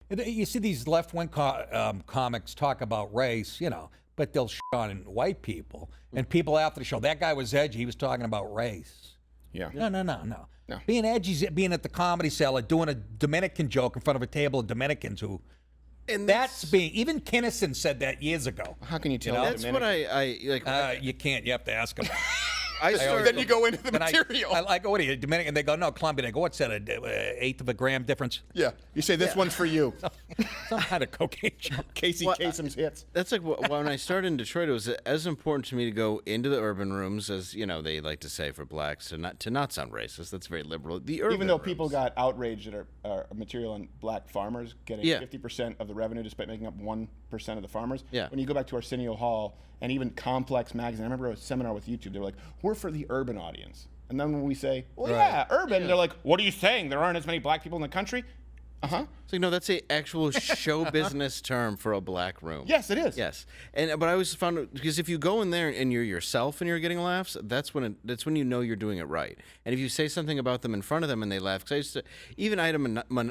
You see these left-wing comics talk about race, but they'll shit on white people. And people after the show, that guy was edgy. He was talking about race. Yeah. No. Being edgy is being at the Comedy Cellar doing a Dominican joke in front of a table of Dominicans who... And that's being... Even Kinnison said that years ago. How can you tell? That's what I like. You can't. You have to ask him. Then you go into the material. I go, what are you, Dominican? They go, no, Colombia. They go, what's that, an eighth of a gram difference? Yeah. You say, this one's for you. Some kind of cocaine joke. Casey Kasem's hits. That's like when I started in Detroit, it was as important to me to go into the urban rooms as, they like to say for blacks, to not sound racist. That's very liberal. The urban Even though rooms. people got outraged at our material on black farmers getting 50% of the revenue despite making up 1% of the farmers. Yeah. When you go back to Arsenio Hall and even Complex Magazine, I remember a seminar with YouTube, they were like, we're for the urban audience. And then when we say, well, yeah, urban, they're like, what are you saying? There aren't as many black people in the country? Uh-huh. It's like, no, that's a actual show business term for a black room. Yes, it is. Yes. But I always found, because if you go in there and you're yourself and you're getting laughs, that's when you know you're doing it right. And if you say something about them in front of them and they laugh, because I used to, even I had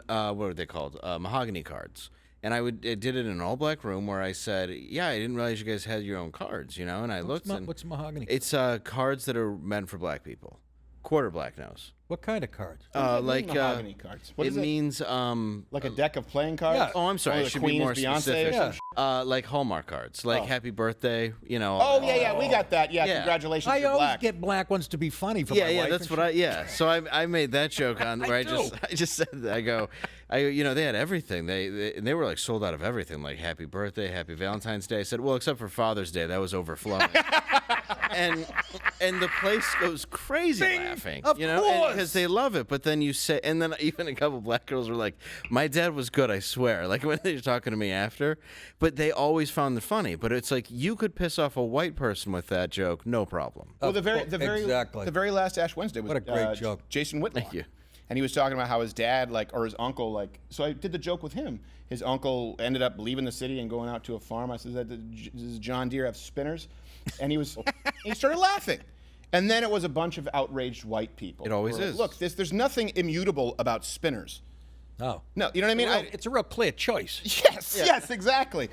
what were they called? Mahogany cards. And I did it in an all-black room where I said, yeah, I didn't realize you guys had your own cards, And I looked. What's mahogany? It's cards that are meant for black people. Quarter black nose. What kind of cards? Like mahogany cards. What it means like a deck of playing cards. Yeah. Oh, I'm sorry. I should be more specific. Like Hallmark cards, like Happy Birthday. Oh yeah, we got that. Yeah, congratulations. I you're always black. get black ones to be funny for my wife. Yeah, that's what So I made that joke on where I just said that. I go, they had everything. They were like sold out of everything, like Happy Birthday, Happy Valentine's Day. I said, well, except for Father's Day, that was overflowing. and the place goes crazy laughing, of course, because they love it. But then you say, and then even a couple black girls were like, "My dad was good, I swear." Like when they were talking to me after, but they always found it funny. But it's like you could piss off a white person with that joke, no problem. Well, the very last Ash Wednesday was what a great joke. Jason Whitlock. Thank you. And he was talking about how his dad, or his uncle, so I did the joke with him. His uncle ended up leaving the city and going out to a farm. I said, does John Deere have spinners? And he started laughing. And then it was a bunch of outraged white people. It always is. Look, there's nothing immutable about spinners. No, you know what I mean? It's a real clear choice. Yes, exactly.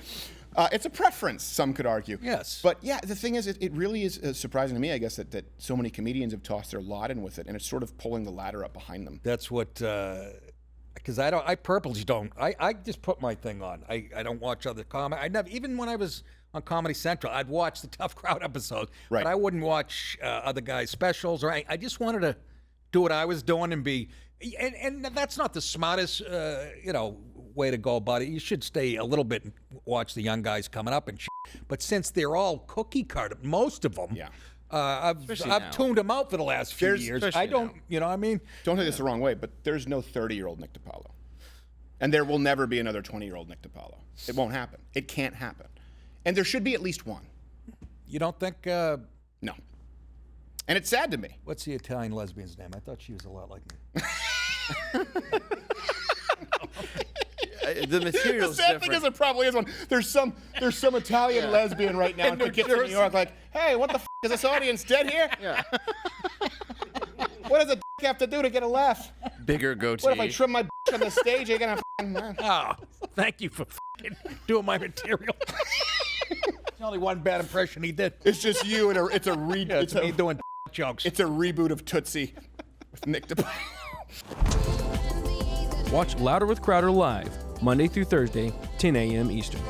It's a preference, some could argue. Yes. But yeah, the thing is, it really is surprising to me, I guess, that so many comedians have tossed their lot in with it, and it's sort of pulling the ladder up behind them. That's what, because I purposely don't. I just put my thing on. I don't watch other comedy. I never, even when I was on Comedy Central, I'd watch the Tough Crowd episodes, but I wouldn't watch other guys' specials, or I just wanted to do what I was doing and be, and that's not the smartest, way to go about it. You should stay a little bit and watch the young guys coming up and shit. But since they're all cookie cutter, most of them, I've tuned them out for the last few years. I don't, you know what I mean? Don't take this the wrong way, but there's no 30-year-old Nick DiPaolo. And there will never be another 20-year-old Nick DiPaolo. It won't happen. It can't happen. And there should be at least one. You don't think? No. And it's sad to me. What's the Italian lesbian's name? I thought she was a lot like me. The material. The sad thing is, it probably is one. There's some Italian lesbian right now in Poughkeepsie, New York, like, hey, what the f is this audience dead here? Yeah. What does a have to do to get a laugh? Bigger goatee. What if I trim my on the stage? You're gonna. Oh, thank you for doing my material. There's only one bad impression he did. It's just you, and it's a it's me doing jokes. It's a reboot of Tootsie with Nick DiPaolo. Watch Louder with Crowder live, Monday through Thursday, 10 a.m. Eastern.